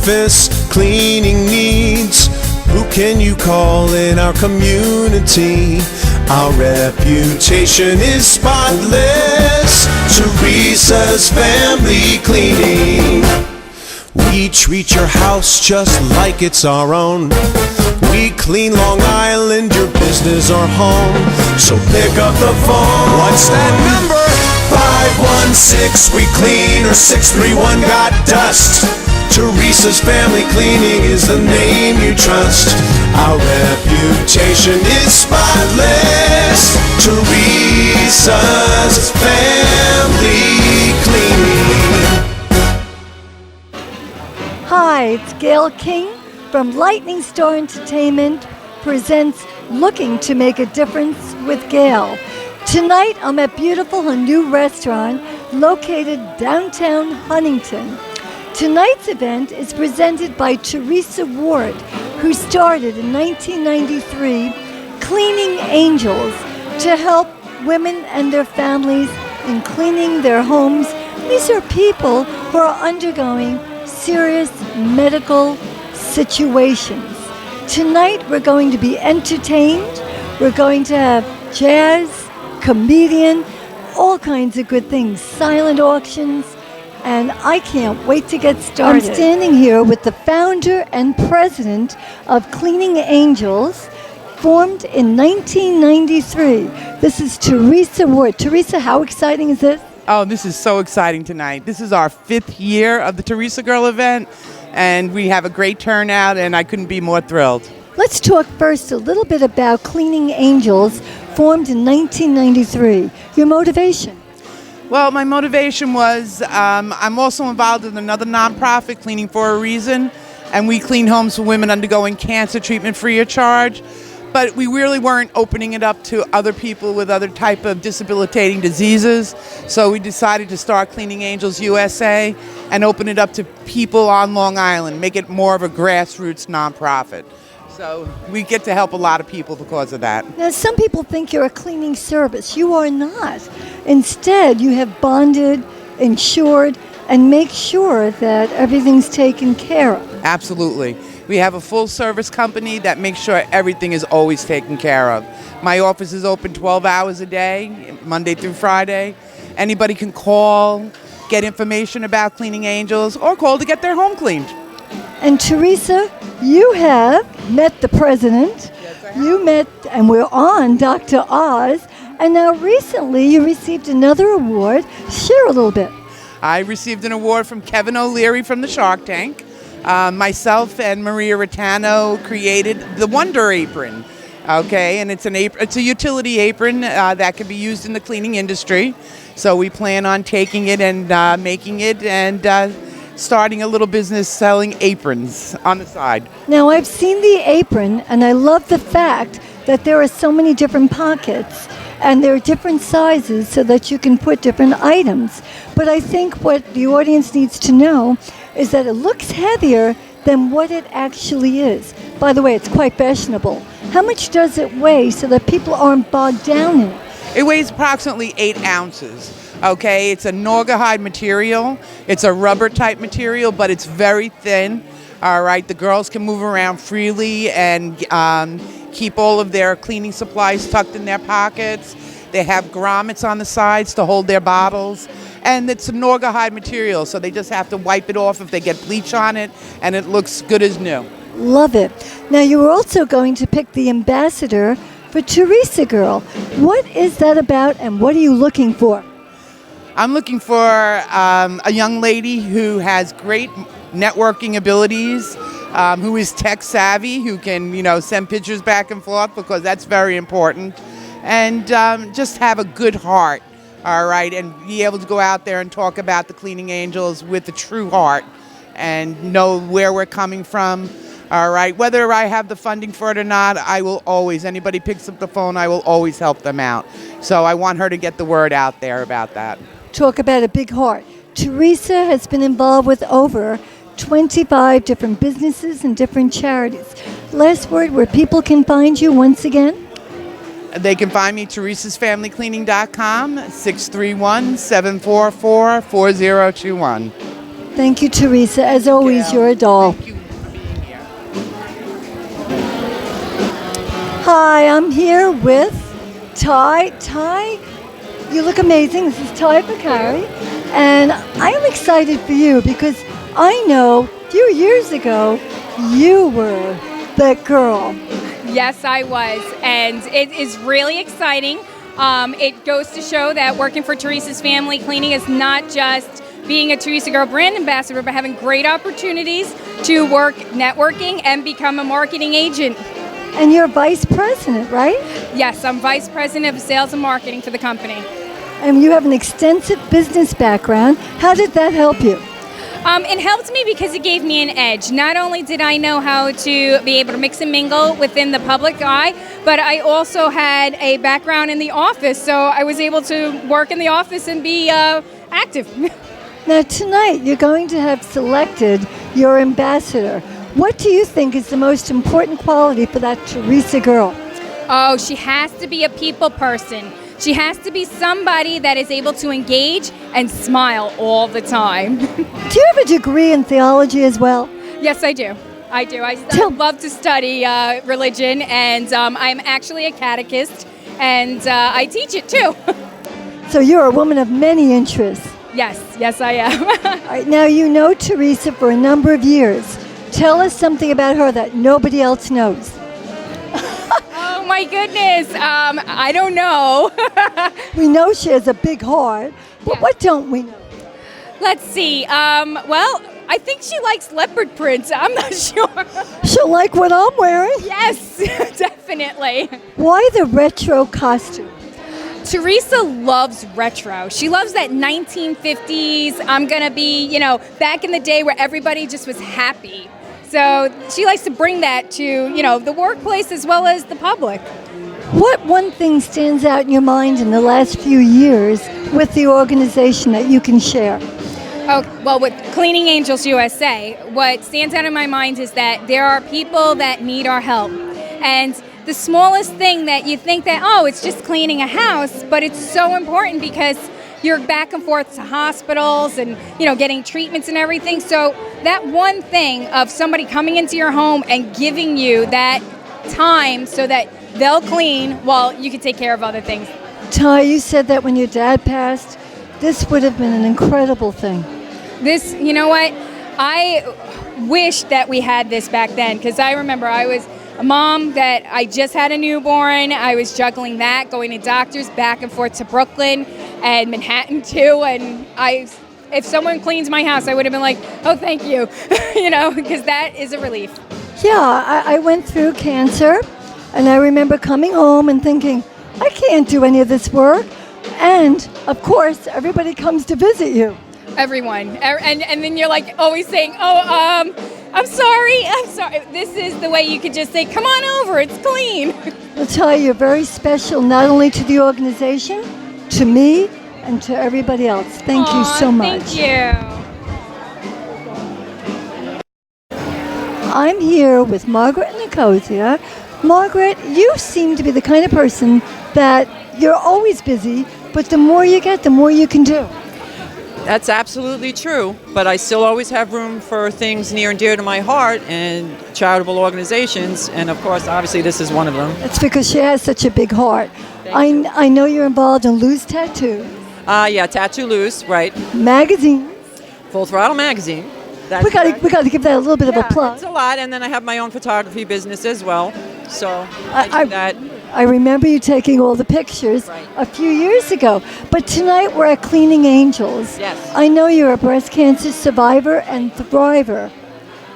office cleaning needs, who can you call in our community? Our reputation is spotless. Teresa's Family Cleaning. We treat your house just like it's our own. We clean Long Island, your business or home. So pick up the phone. What's that number? 516 we clean, or 631 got dust. Teresa's Family Cleaning is the name you trust. Our reputation is spotless. Teresa's Family Cleaning. Hi, it's GAIL King from Lightning Star Entertainment presents Looking to Make a Difference with GAIL. Tonight I'm at beautiful her new restaurant located downtown Huntington. Tonight's event is presented by Teresa Ward, who started in 1993 Cleaning Angels to help women and their families in cleaning their homes. These are people who are undergoing serious medical situations. Tonight we're going to be entertained. We're going to have jazz, comedian, all kinds of good things, silent auctions, and I can't wait to get started. I'm standing here with the founder and president of Cleaning Angels, formed in 1993. This is Teresa Ward. Teresa, how exciting is this? Oh, this is so exciting tonight. This is our 5th year of the Teresa Girl event, and we have a great turnout, and I couldn't be more thrilled. Let's talk first a little bit about Cleaning Angels, formed in 1993. Your motivation? Well, my motivation was I'm also involved in another nonprofit, Cleaning for a Reason, and we clean homes for women undergoing cancer treatment free of charge. But we really weren't opening it up to other people with other type of debilitating diseases. So we decided to start Cleaning Angels USA and open it up to people on Long Island, make it more of a grassroots nonprofit. So we get to help a lot of people because of that. Now, some people think you're a cleaning service. You are not. Instead, you have bonded, insured, and make sure that everything's taken care of. Absolutely. We have a full service company that makes sure everything is always taken care of. My office is open 12 hours a day, Monday through Friday. Anybody can call, get information about Cleaning Angels, or call to get their home cleaned. And Teresa, you have met the president. Yes, I have. You met, and we're on Dr. Oz. And now recently you received another award. Share a little bit. I received an award from Kevin O'Leary from the Shark Tank. Myself and Maria Rattano created the Wonder Apron, okay, and it's a utility apron that can be used in the cleaning industry. So we plan on taking it and making it and starting a little business selling aprons on the side. Now I've seen the apron, and I love the fact that there are so many different pockets and there are different sizes so that you can put different items. But I think what the audience needs to know is that it looks heavier than what it actually is. By the way, it's quite fashionable. How much does it weigh so that people aren't bogged down in it? It weighs approximately 8 ounces. Okay, it's a naugahyde material. It's a rubber type material, but it's very thin. All right, the girls can move around freely and keep all of their cleaning supplies tucked in their pockets. They have grommets on the sides to hold their bottles. And it's a naugahyde material, so they just have to wipe it off if they get bleach on it, and it looks good as new. Love it. Now, you were also going to pick the ambassador for Teresa Girl. What is that about, and what are you looking for? I'm looking for a young lady who has great networking abilities, who is tech savvy, who can, send pictures back and forth, because that's very important, and just have a good heart. All right, and be able to go out there and talk about the Cleaning Angels with a true heart and know where we're coming from. All right, whether I have the funding for it or not, I will always, anybody picks up the phone, I will always help them out. So I want her to get the word out there about that. Talk about a big heart. Teresa has been involved with over 25 different businesses and different charities. Last word, where people can find you once again? They can find me teresasfamilycleaning.com, 631-744-4021. Thank you, Teresa. As always, Gail. you're a doll. Thank you for being here. Hi, I'm here with Ty. Ty, you look amazing. This is Ty Bakari. And I'm excited for you because I know a few years ago you were that girl. Yes, I was, and it is really exciting. It goes to show that working for Teresa's Family Cleaning is not just being a Teresa Girl brand ambassador, but having great opportunities to work networking and become a marketing agent. And you're vice president, right? Yes, I'm vice president of sales and marketing for the company. And you have an extensive business background. How did that help you? It helped me because it gave me an edge. Not only did I know how to be able to mix and mingle within the public eye, but I also had a background in the office, so I was able to work in the office and be active. Now, tonight you're going to have selected your ambassador. What do you think is the most important quality for that Teresa girl? Oh, she has to be a people person. She has to be somebody that is able to engage and smile all the time. Do you have a degree in theology as well? Yes, I do. I do. I love to study religion, and I'm actually a catechist, and I teach it too. So you're a woman of many interests. Yes, I am. All right, now you know Teresa for a number of years. Tell us something about her that nobody else knows. Oh my goodness. I don't know. We know she has a big heart, but Yeah. what don't we know? Let's see. Well, I think she likes leopard prints. I'm not sure. She'll like what I'm wearing. Yes, definitely. Why the retro costume? Teresa loves retro. She loves that 1950s, I'm going to be, back in the day where everybody just was happy. So she likes to bring that to, the workplace as well as the public. What one thing stands out in your mind in the last few years with the organization that you can share? Oh, well, with Cleaning Angels USA, what stands out in my mind is that there are people that need our help. And the smallest thing that you think that, it's just cleaning a house, but it's so important because you're back and forth to hospitals and, getting treatments and everything. So that one thing of somebody coming into your home and giving you that time so that they'll clean while you can take care of other things. Ty, you said that when your dad passed, this would have been an incredible thing. This, you know what? I wish that we had this back then because I remember I was a mom that I just had a newborn. I was juggling that, going to doctors back and forth to Brooklyn and Manhattan too. And if someone cleans my house, I would have been like, oh, thank you, because that is a relief. Yeah, I went through cancer, and I remember coming home and thinking, I can't do any of this work. And, of course, everybody comes to visit you. Everyone. And then you're like always saying, I'm sorry. This is the way you could just say, come on over, it's clean. I'll tell you, you're very special, not only to the organization, to me, and to everybody else. Thank you so much. Thank you. I'm here with Margaret Nicosia. Margaret, you seem to be the kind of person that you're always busy, but the more you get, the more you can do. That's absolutely true, but I still always have room for things near and dear to my heart and charitable organizations, and of course, obviously, this is one of them. It's because she has such a big heart. I know you're involved in Lou's Tattoo. Yeah, Tattoo Loose, right. Magazine. Full Throttle Magazine. That's We got to give that a little bit of a plug. It's a lot, and then I have my own photography business as well, so I do that. I remember you taking all the pictures Right. a few years ago. But tonight we're at Cleaning Angels. Yes. I know you're a breast cancer survivor and thriver.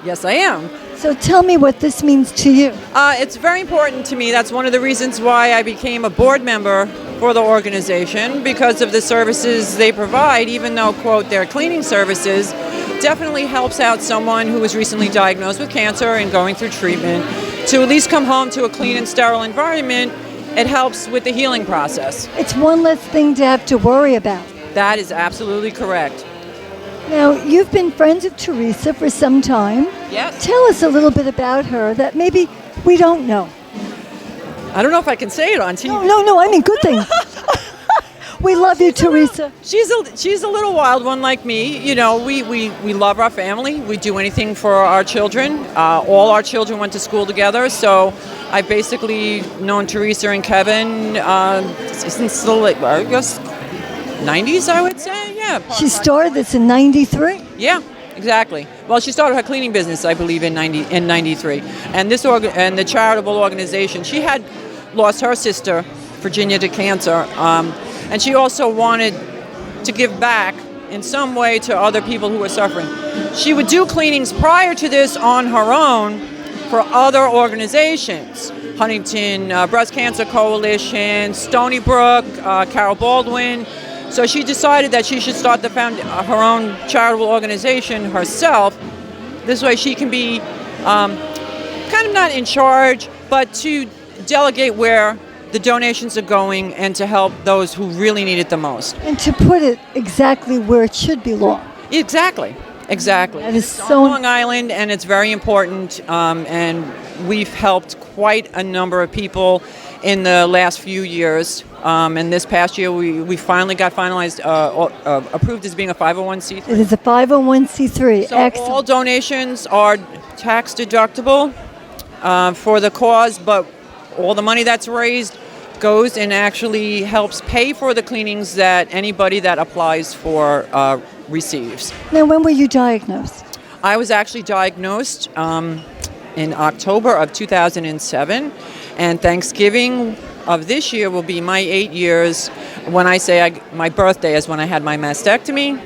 Yes, I am. So tell me what this means to you. It's very important to me. That's one of the reasons why I became a board member for the organization, because of the services they provide, even though, quote, their cleaning services definitely helps out someone who was recently diagnosed with cancer and going through treatment. To at least come home to a clean and sterile environment, it helps with the healing process. It's one less thing to have to worry about. That is absolutely correct. Now, you've been friends with Teresa for some time. Yes. Tell us a little bit about her that maybe we don't know. I don't know if I can say it on TV. No, I mean good things. We love you, Teresa. She's a little wild one like me. You know, we love our family. We do anything for our children. All our children went to school together, so I've basically known Teresa and Kevin since the I guess 90s, I would say. Yeah. She started this in 93. Yeah. Exactly. Well, she started her cleaning business, I believe, in '93, and and the charitable organization. She had lost her sister, Virginia, to cancer, and she also wanted to give back in some way to other people who were suffering. She would do cleanings prior to this on her own for other organizations: Huntington Breast Cancer Coalition, Stony Brook, Carol Baldwin. So she decided that she should start her own charitable organization herself. This way she can be kind of not in charge, but to delegate where the donations are going and to help those who really need it the most. And to put it exactly where it should belong. Exactly. That is It's so on Long Island, and it's very important. And we've helped quite a number of people in the last few years. And this past year, we finally got approved as being a 501c3. It is a 501c3. So Excellent. all donations are tax deductible for the cause, but all the money that's raised goes and actually helps pay for the cleanings that anybody that applies for receives. Now, when were you diagnosed? I was actually diagnosed in October of 2007, and Thanksgiving of this year will be my 8 years. When I say my birthday is when I had my mastectomy.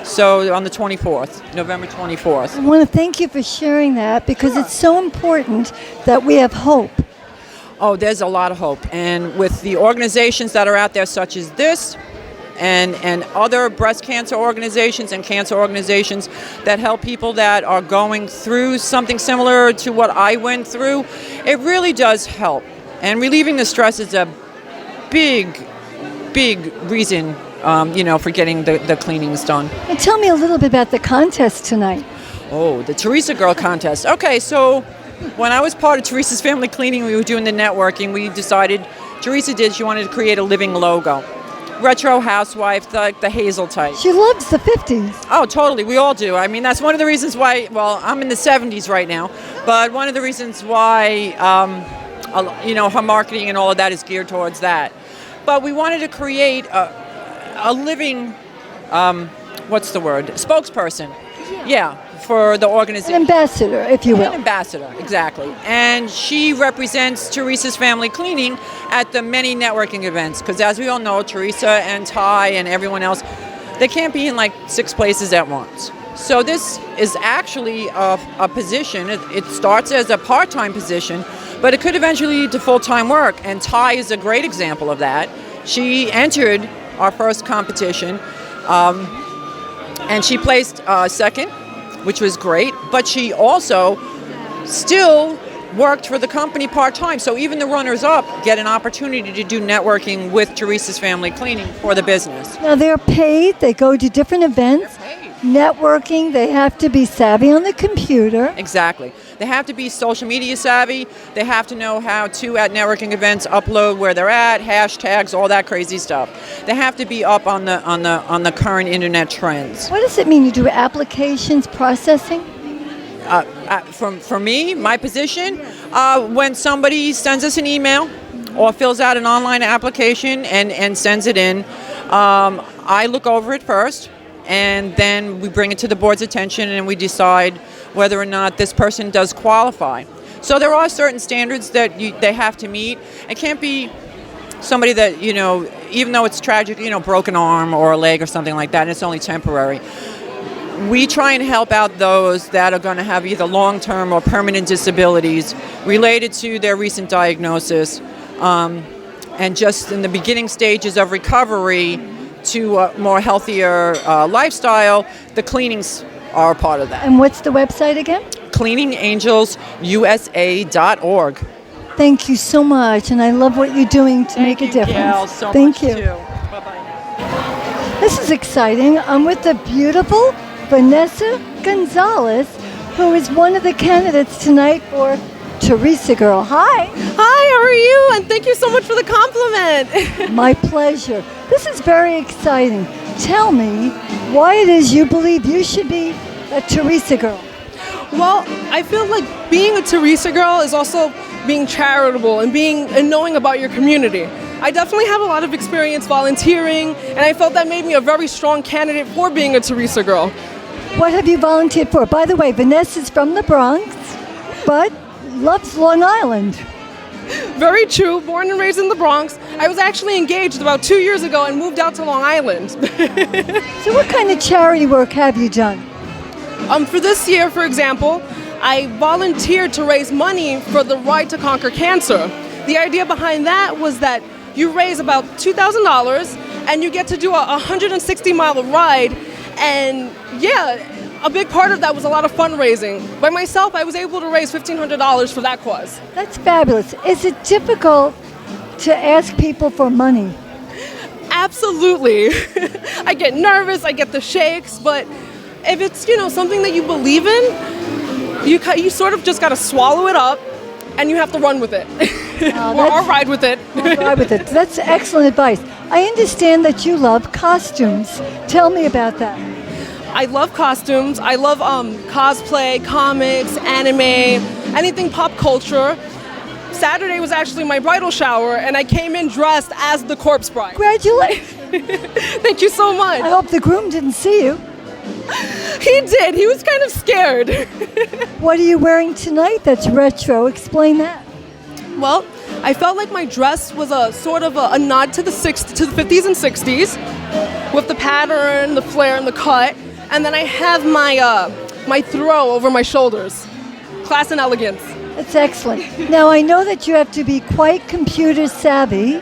So on the 24th, November 24th. I want to thank you for sharing that because it's so important that we have hope. Oh, there's a lot of hope. And with the organizations that are out there such as this and other breast cancer organizations and cancer organizations that help people that are going through something similar to what I went through, it really does help. And relieving the stress is a big reason, for getting the cleanings done. And tell me a little bit about the contest tonight. Oh, the Teresa Girl Contest. Okay, so when I was part of Teresa's Family Cleaning, we were doing the networking. We decided, she wanted to create a living logo. Retro housewife, like the Hazel type. She loves the 50s. Oh, totally. We all do. I mean, that's one of the reasons why, I'm in the 70s right now, but one of the reasons why, her marketing and all of that is geared towards that. But we wanted to create a living, spokesperson. Yeah, for the organization. An ambassador, if you will. An ambassador, exactly. And she represents Teresa's Family Cleaning at the many networking events. Because as we all know, Teresa and Ty and everyone else, they can't be in like 6 places at once. So this is actually a position. It starts as a part-time position, but it could eventually lead to full-time work. And Ty is a great example of that. She entered our first competition, and she placed second, which was great, but she also still worked for the company part-time. So even the runners-up get an opportunity to do networking with Teresa's Family Cleaning for the business. Now they're paid, they go to different events, networking, they have to be savvy on the computer. Exactly. They have to be social media savvy. They have to know how to, at networking events, upload where they're at, hashtags, all that crazy stuff. They have to be up on the current internet trends. What does it mean? You do applications processing? For me, my position, when somebody sends us an email or fills out an online application and sends it in, I look over it first, and then we bring it to the board's attention and we decide whether or not this person does qualify. So there are certain standards that they have to meet. It can't be somebody that, even though it's tragic, broken arm or a leg or something like that, and it's only temporary. We try and help out those that are going to have either long-term or permanent disabilities related to their recent diagnosis, and just in the beginning stages of recovery to a more healthier lifestyle. The cleanings are a part of that. And what's the website again? cleaningangelsusa.org. Thank you so much, and I love what you're doing to make a difference. Gail, so Thank much you. Too. Bye-bye. This is exciting. I'm with the beautiful Vanessa Gonzalez, who is one of the candidates tonight for Teresa girl. Hi. Hi, how are you? And thank you so much for the compliment. My pleasure. This is very exciting. Tell me why it is you believe you should be a Teresa girl. Well, I feel like being a Teresa girl is also being charitable and knowing about your community. I definitely have a lot of experience volunteering, and I felt that made me a very strong candidate for being a Teresa girl. What have you volunteered for? By the way, Vanessa's from the Bronx, but loves Long Island. Very true, born and raised in the Bronx. I was actually engaged about 2 years ago and moved out to Long Island. So what kind of charity work have you done? For this year, for example, I volunteered to raise money for the Ride to Conquer Cancer. The idea behind that was that you raise about $2,000 and you get to do a 160-mile ride. And yeah, a big part of that was a lot of fundraising. By myself, I was able to raise $1,500 for that cause. That's fabulous. Is it difficult to ask people for money? Absolutely. I get nervous, I get the shakes, but if it's, something that you believe in, you sort of just got to swallow it up and you have to run with it. Or ride with it. Ride with it. That's excellent advice. I understand that you love costumes. Tell me about that. I love costumes. I love cosplay, comics, anime, anything pop culture. Saturday was actually my bridal shower, and I came in dressed as the corpse bride. Congratulations. Thank you so much. I hope the groom didn't see you. He did. He was kind of scared. What are you wearing tonight that's retro? Explain that. Well, I felt like my dress was a sort of a nod to the 50s and 60s with the pattern, the flare, and the cut. And then I have my throw over my shoulders. Class and elegance. That's excellent. Now, I know that you have to be quite computer savvy,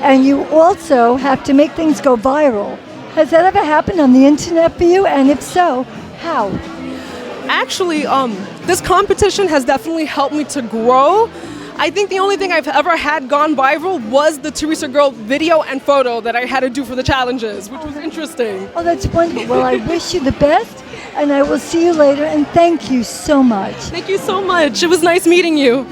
and you also have to make things go viral. Has that ever happened on the internet for you? And if so, how? Actually, this competition has definitely helped me to grow. I think the only thing I've ever had gone viral was the Teresa Girl video and photo that I had to do for the challenges, which was interesting. Oh, that's wonderful. Well, I wish you the best, and I will see you later, and thank you so much. Thank you so much. It was nice meeting you.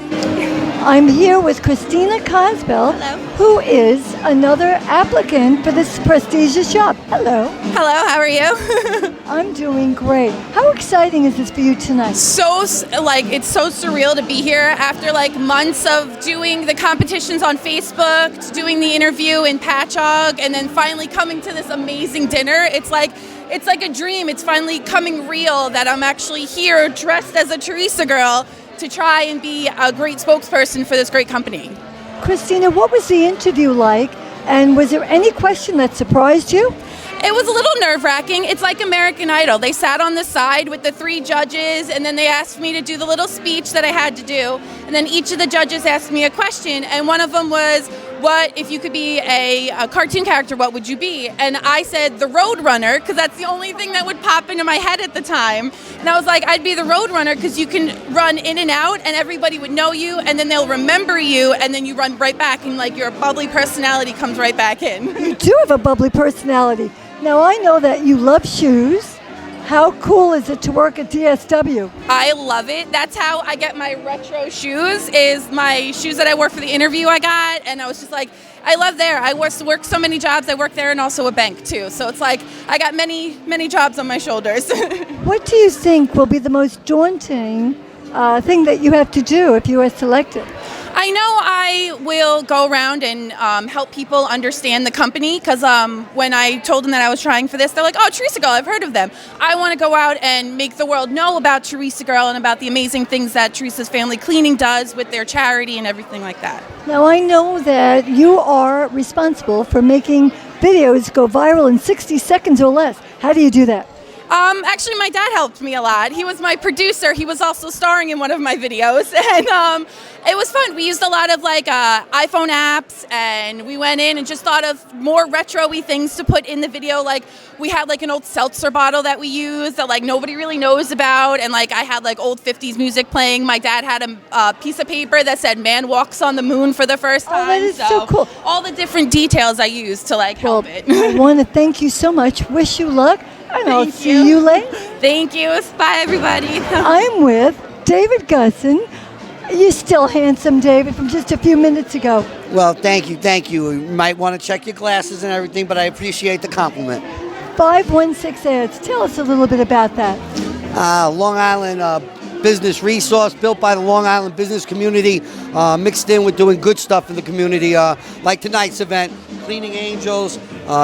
I'm here with Christina Cosbell, who is another applicant for this prestigious job. Hello. Hello, how are you? I'm doing great. How exciting is this for you tonight? It's so surreal to be here after months of doing the competitions on Facebook, to doing the interview in Patchogue, and then finally coming to this amazing dinner. It's like a dream. It's finally coming real that I'm actually here dressed as a Teresa girl to try and be a great spokesperson for this great company. Christina, what was the interview like? And was there any question that surprised you? It was a little nerve-wracking. It's like American Idol. They sat on the side with the 3 judges, and then they asked me to do the little speech that I had to do. And then each of the judges asked me a question, and one of them was, what, if you could be a cartoon character, what would you be? And I said the Road Runner, because that's the only thing that would pop into my head at the time. And I was like, I'd be the Road Runner because you can run in and out, and everybody would know you, and then they'll remember you, and then you run right back, and your bubbly personality comes right back in. You do have a bubbly personality. Now, I know that you love shoes. How cool is it to work at DSW? I love it. That's how I get my retro shoes, is my shoes that I wore for the interview I got. And I was just like, I love there. I work so many jobs. I work there and also a bank too. So it's like I got many, many jobs on my shoulders. What do you think will be the most daunting thing that you have to do if you are selected? I know I will go around and help people understand the company, because when I told them that I was trying for this, they're like, oh, Teresa Girl, I've heard of them. I want to go out and make the world know about Teresa Girl and about the amazing things that Teresa's Family Cleaning does with their charity and everything like that. Now, I know that you are responsible for making videos go viral in 60 seconds or less. How do you do that? Actually, my dad helped me a lot. He was my producer. He was also starring in one of my videos. And it was fun. We used a lot of iPhone apps, and we went in and just thought of more retro-y things to put in the video. Like we had an old seltzer bottle that we used that nobody really knows about. And I had old 50s music playing. My dad had a piece of paper that said "Man Walks on the Moon" for the first time. Oh, that is so cool. All the different details I used to help it. I want to thank you so much. Wish you luck. And I'll see you later. Thank you. Bye, everybody. I'm with David Gusson, You're still handsome, David, from just a few minutes ago. Well, thank you. You might want to check your glasses and everything, but I appreciate the compliment. 516 Ads. Tell us a little bit about that. Long Island business resource built by the Long Island business community, mixed in with doing good stuff in the community, like tonight's event, Cleaning Angels,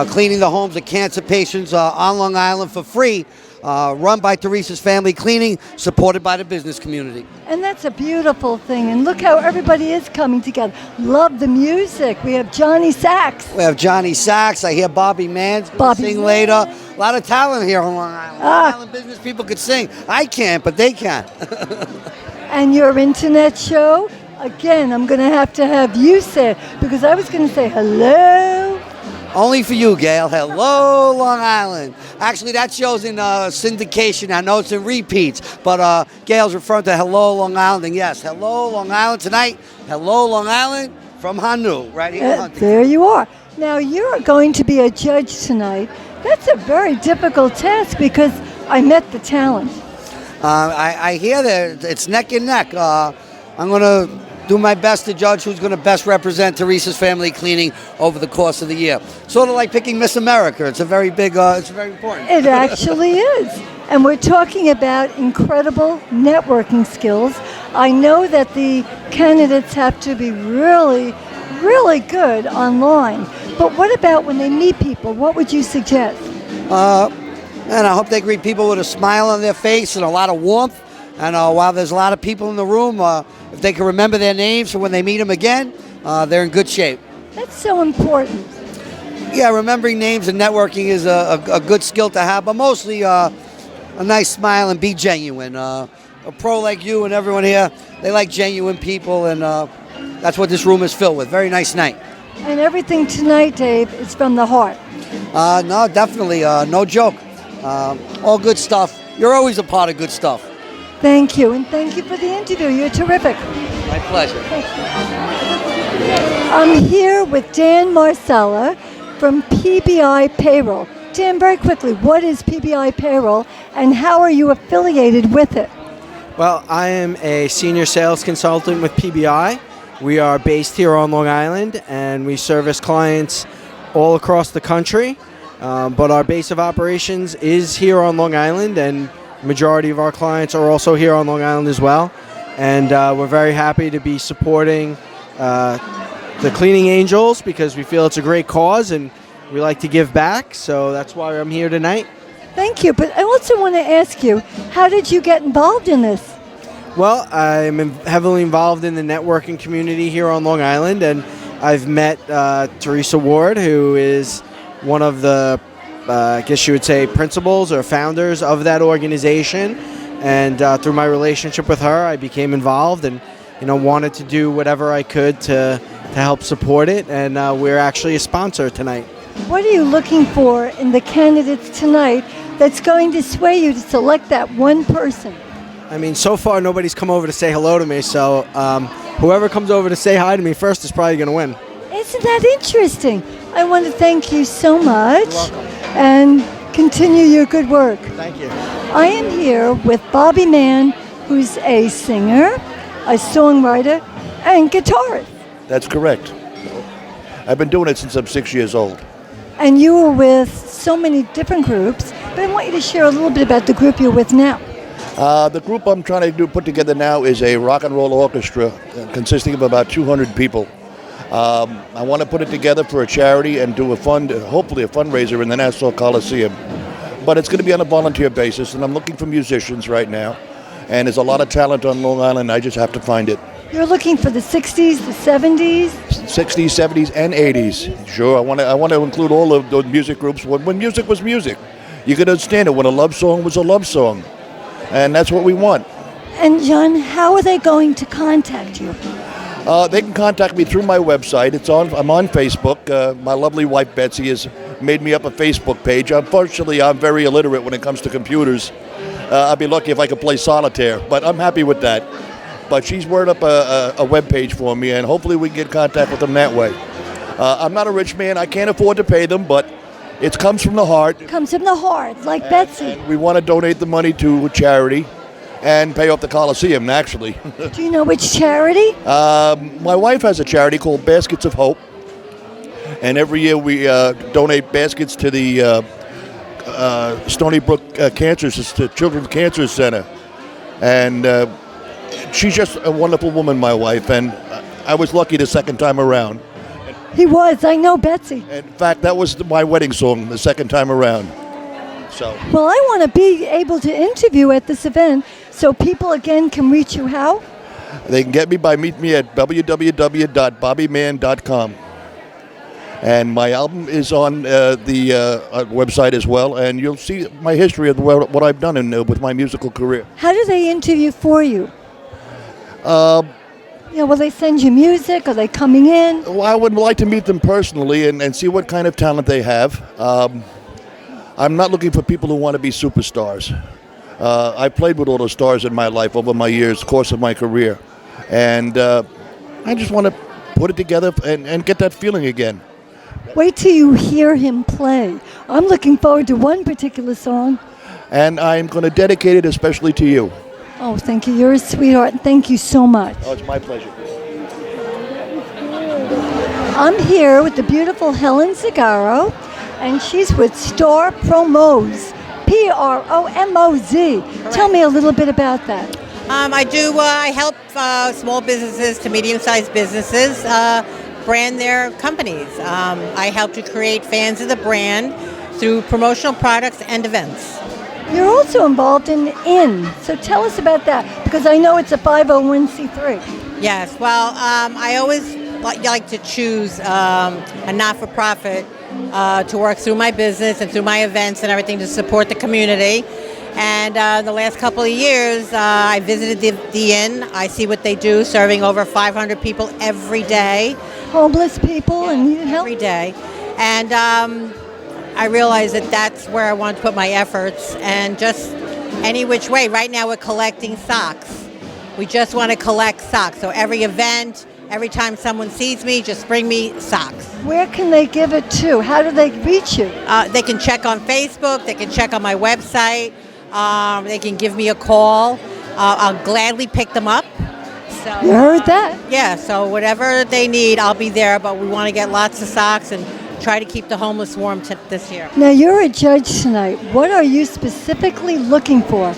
cleaning the homes of cancer patients on Long Island for free, run by Teresa's Family Cleaning, supported by the business community. And that's a beautiful thing. And look how everybody is coming together. Love the music. We have Johnny Sax. We have Johnny Sax. I hear Bobby Mann's gonna sing later. A lot of talent here on Long Island. Long Island business people could sing. I can't, but they can. And your internet show, again, I'm going to have you say it, because I was going to say hello. Only for you, Gail. Hello, Long Island. Actually, that show's in syndication. I know it's in repeats, but Gail's referring to Hello, Long Island. And yes, hello, Long Island tonight. Hello, Long Island from Hanu, right here in Huntington. There you are. Now, you're going to be a judge tonight. That's a very difficult task because I met the talent. I hear that it's neck and neck. I'm going to do my best to judge who's going to best represent Teresa's Family Cleaning over the course of the year. Sort of like picking Miss America. It's a very big, it's very important. It actually is. And we're talking about incredible networking skills. I know that the candidates have to be really, really good online. But what about when they meet people? What would you suggest? And I hope they greet people with a smile on their face and a lot of warmth. And while there's a lot of people in the room, if they can remember their names for when they meet them again, they're in good shape. That's so important. Yeah, remembering names and networking is a good skill to have, but mostly a nice smile and be genuine. A pro like you and everyone here, they like genuine people, and that's what this room is filled with. Very nice night. And everything tonight, Dave, is from the heart. No, definitely. No joke. All good stuff. You're always a part of good stuff. Thank you, and thank you for the interview. You're terrific. My pleasure. I'm here with Dan Marcella from PBI Payroll. Dan, very quickly, what is PBI Payroll, and how are you affiliated with it? Well, I am a senior sales consultant with PBI. We are based here on Long Island, and we service clients all across the country. But our base of operations is here on Long Island, and majority of our clients are also here on Long Island as well. And we're very happy to be supporting the Cleaning Angels because we feel it's a great cause and we like to give back. So that's why I'm here tonight. Thank you. But I also want to ask you, how did you get involved in this? Well, I'm heavily involved in the networking community here on Long Island, and I've met Teresa Ward, who is one of the I guess you would say principals or founders of that organization, and through my relationship with her, I became involved and wanted to do whatever I could to help support it, and we're actually a sponsor tonight. What are you looking for in the candidates tonight that's going to sway you to select that one person? I mean, so far nobody's come over to say hello to me, so whoever comes over to say hi to me first is probably going to win. Isn't that interesting? I want to thank you so much. You're welcome. And continue your good work. Thank you. I am here with Bobby Mann, who's a singer, a songwriter, and guitarist. That's correct. I've been doing it since I'm 6 years old. And you were with so many different groups, but I want you to share a little bit about the group you're with now. The group I'm trying to put together now is a rock and roll orchestra consisting of about 200 people. I want to put it together for a charity and do hopefully a fundraiser in the Nassau Coliseum. But it's going to be on a volunteer basis, and I'm looking for musicians right now. And there's a lot of talent on Long Island. I just have to find it. You're looking for the 60s, the 70s? 60s, 70s, and 80s. Sure, I want to include all of those music groups when music was music. You could understand it when a love song was a love song. And that's what we want. And John, how are they going to contact you? They can contact me through my website. I'm on Facebook. My lovely wife Betsy has made me up a Facebook page. Unfortunately, I'm very illiterate when it comes to computers. I'd be lucky if I could play solitaire, but I'm happy with that. But she's worded up a web page for me, and hopefully we can get in contact with them that way. I'm not a rich man. I can't afford to pay them, but it comes from the heart. Comes from the heart, like Betsy. And we want to donate the money to a charity. and pay off the Coliseum, actually. Do you know which charity? My wife has a charity called Baskets of Hope, and every year we donate baskets to the Stony Brook Children's Cancer Center. And she's just a wonderful woman, my wife, and I was lucky the second time around. He was. I know Betsy. In fact, that was my wedding song the second time around. So. Well, I want to be able to interview at this event, so people again can reach you how? They can get me by meet me at www.bobbyman.com. And my album is on the website as well, and you'll see my history of what I've done with my musical career. How do they interview for you? Will they send you music? Are they coming in? Well, I would like to meet them personally and see what kind of talent they have. I'm not looking for people who want to be superstars. I've played with all those stars in my life over my years, course of my career. And I just want to put it together and get that feeling again. Wait till you hear him play. I'm looking forward to one particular song. And I'm going to dedicate it especially to you. Oh, thank you. You're a sweetheart. Thank you so much. Oh, it's my pleasure. I'm here with the beautiful Helen Zagaro, and she's with Star Promoz, Promoz. Tell me a little bit about that. I help small businesses to medium-sized businesses brand their companies. I help to create fans of the brand through promotional products and events. You're also involved in so tell us about that, because I know it's a 501c3. Yes, well, I always like to choose a not-for-profit to work through my business and through my events and everything to support the community. And the last couple of years, I visited the inn. I see what they do, serving over 500 people every day. Homeless people and needing help? Every day. And I realized that's where I want to put my efforts, and just any which way. Right now we're collecting socks. We just want to collect socks. So every event, every time someone sees me, just bring me socks. Where can they give it to? How do they reach you? They can check on Facebook. They can check on my website. They can give me a call. I'll gladly pick them up. So, you heard that? Yeah, so whatever they need, I'll be there. But we want to get lots of socks and try to keep the homeless warm this year. Now, you're a judge tonight. What are you specifically looking for?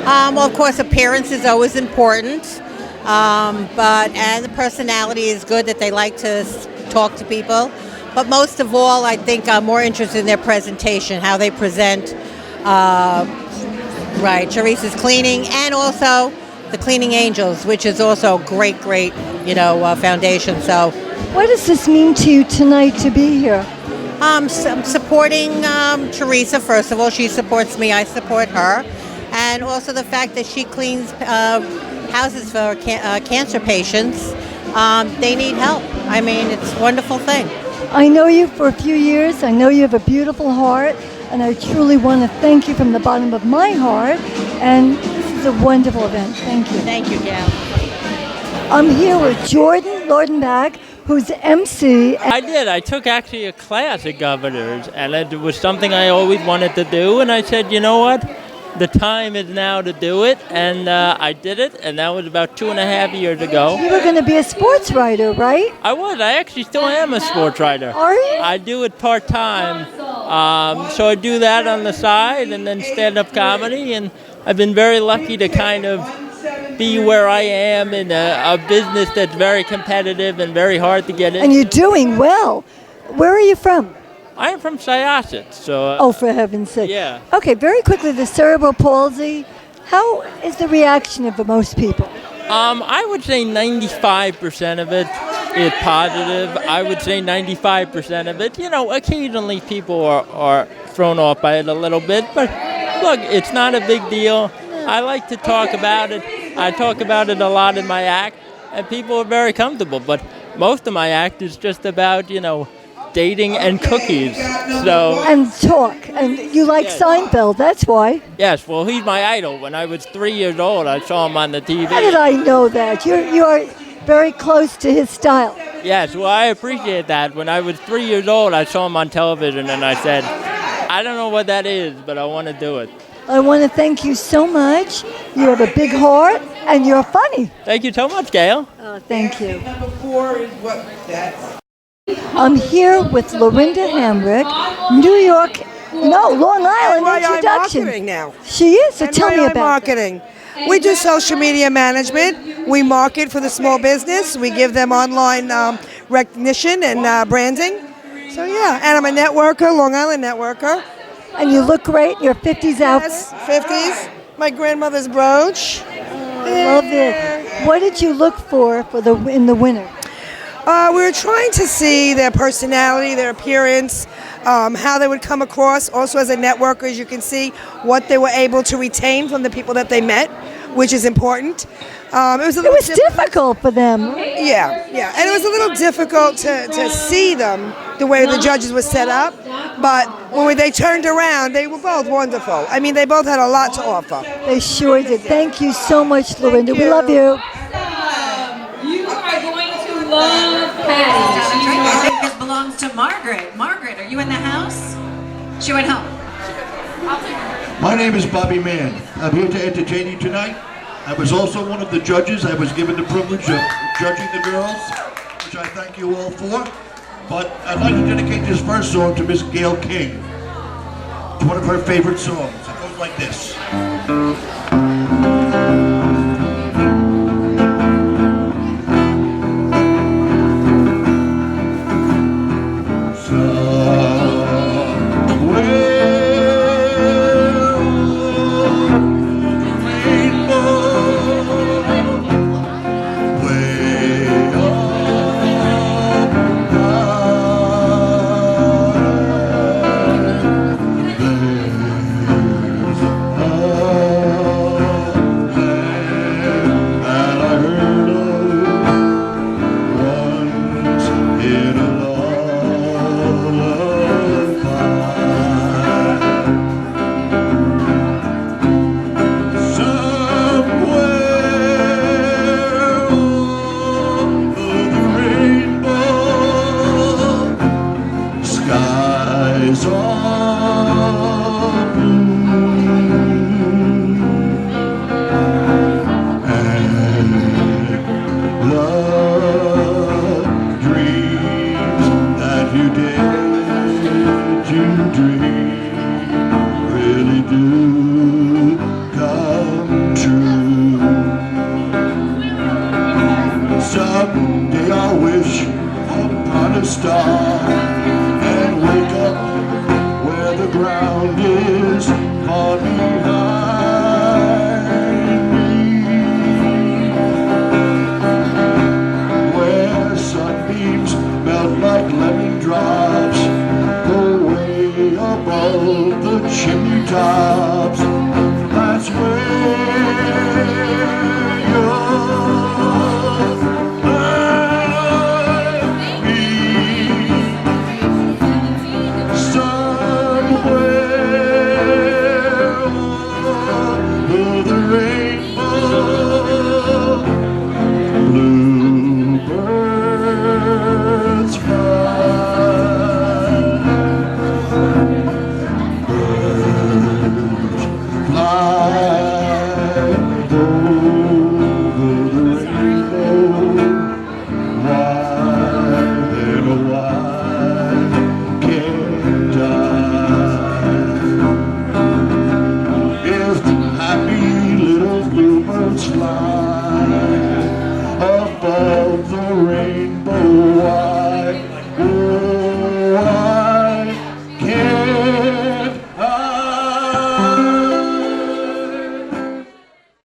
Well, of course, appearance is always important. And the personality is good, that they like to talk to people. But most of all, I think I'm more interested in their presentation, how they present. Teresa's Cleaning, and also the Cleaning Angels, which is also a great, foundation. So, what does this mean to you tonight to be here? I'm supporting Teresa, first of all. She supports me, I support her. And also the fact that she cleans houses for cancer patients. They need help. I mean, it's a wonderful thing. I know you for a few years. I know you have a beautiful heart. And I truly want to thank you from the bottom of my heart. And this is a wonderful event. Thank you. Thank you, Gail. I'm here with Jordan Lordenbach, who's MC. I did. I took actually a class at Governor's, and it was something I always wanted to do. And I said, you know what? The time is now to do it. And I did it, and that was about 2.5 years ago. You were going to be a sports writer, right? I was. I actually still am a sports writer. Are you? I do it part-time. So I do that on the side, and then stand-up comedy. And I've been very lucky to kind of be where I am in a business that's very competitive and very hard to get in. And you're doing well. Where are you from? I am from Syosset, so... oh, for heaven's sake. Yeah. Okay, very quickly, the cerebral palsy, how is the reaction of most people? I would say 95% of it is positive. I would say 95% of it. Occasionally people are thrown off by it a little bit, but look, it's not a big deal. I like to talk about it. I talk about it a lot in my act, and people are very comfortable, but most of my act is just about, dating and cookies. And talk. And you like Seinfeld, that's why. Yes, well, he's my idol. When I was 3 years old, I saw him on the TV. How did I know that? You are very close to his style. Yes, well, I appreciate that. When I was 3 years old, I saw him on television, and I said, I don't know what that is, but I want to do it. I want to thank you so much. You have a big heart, and you're funny. Thank you so much, Gail. Oh, thank you. Number 4 is what? That's I'm here with Lorinda Hamrick, New York, Long Island introduction. Marketing now. She is, so tell me NYI about that. marketing. We do social media management. We market for the small business. We give them online recognition and branding. So yeah, and I'm a networker, Long Island networker. And you look great, your 50s outfit. Yes, 50s. My grandmother's brooch. I love it. What did you look for in the winner? We were trying to see their personality, their appearance, how they would come across. Also, as a networker, as you can see, what they were able to retain from the people that they met, which is important. It was difficult for them. Yeah, and it was a little difficult to see them the way the judges were set up. But when they turned around, they were both wonderful. I mean, they both had a lot to offer. They sure did. Thank you so much, Lorinda. We love you. You are going to love Patty. This belongs to Margaret. Margaret, are you in the house? She went home. My name is Bobby Mann. I'm here to entertain you tonight. I was also one of the judges. I was given the privilege of judging the girls, which I thank you all for. But I'd like to dedicate this first song to Miss GAIL King. It's one of her favorite songs. It goes like this. Someday I wish upon a star and wake up where the ground is far behind me, where sunbeams melt like lemon drops, go way above the chimney tops.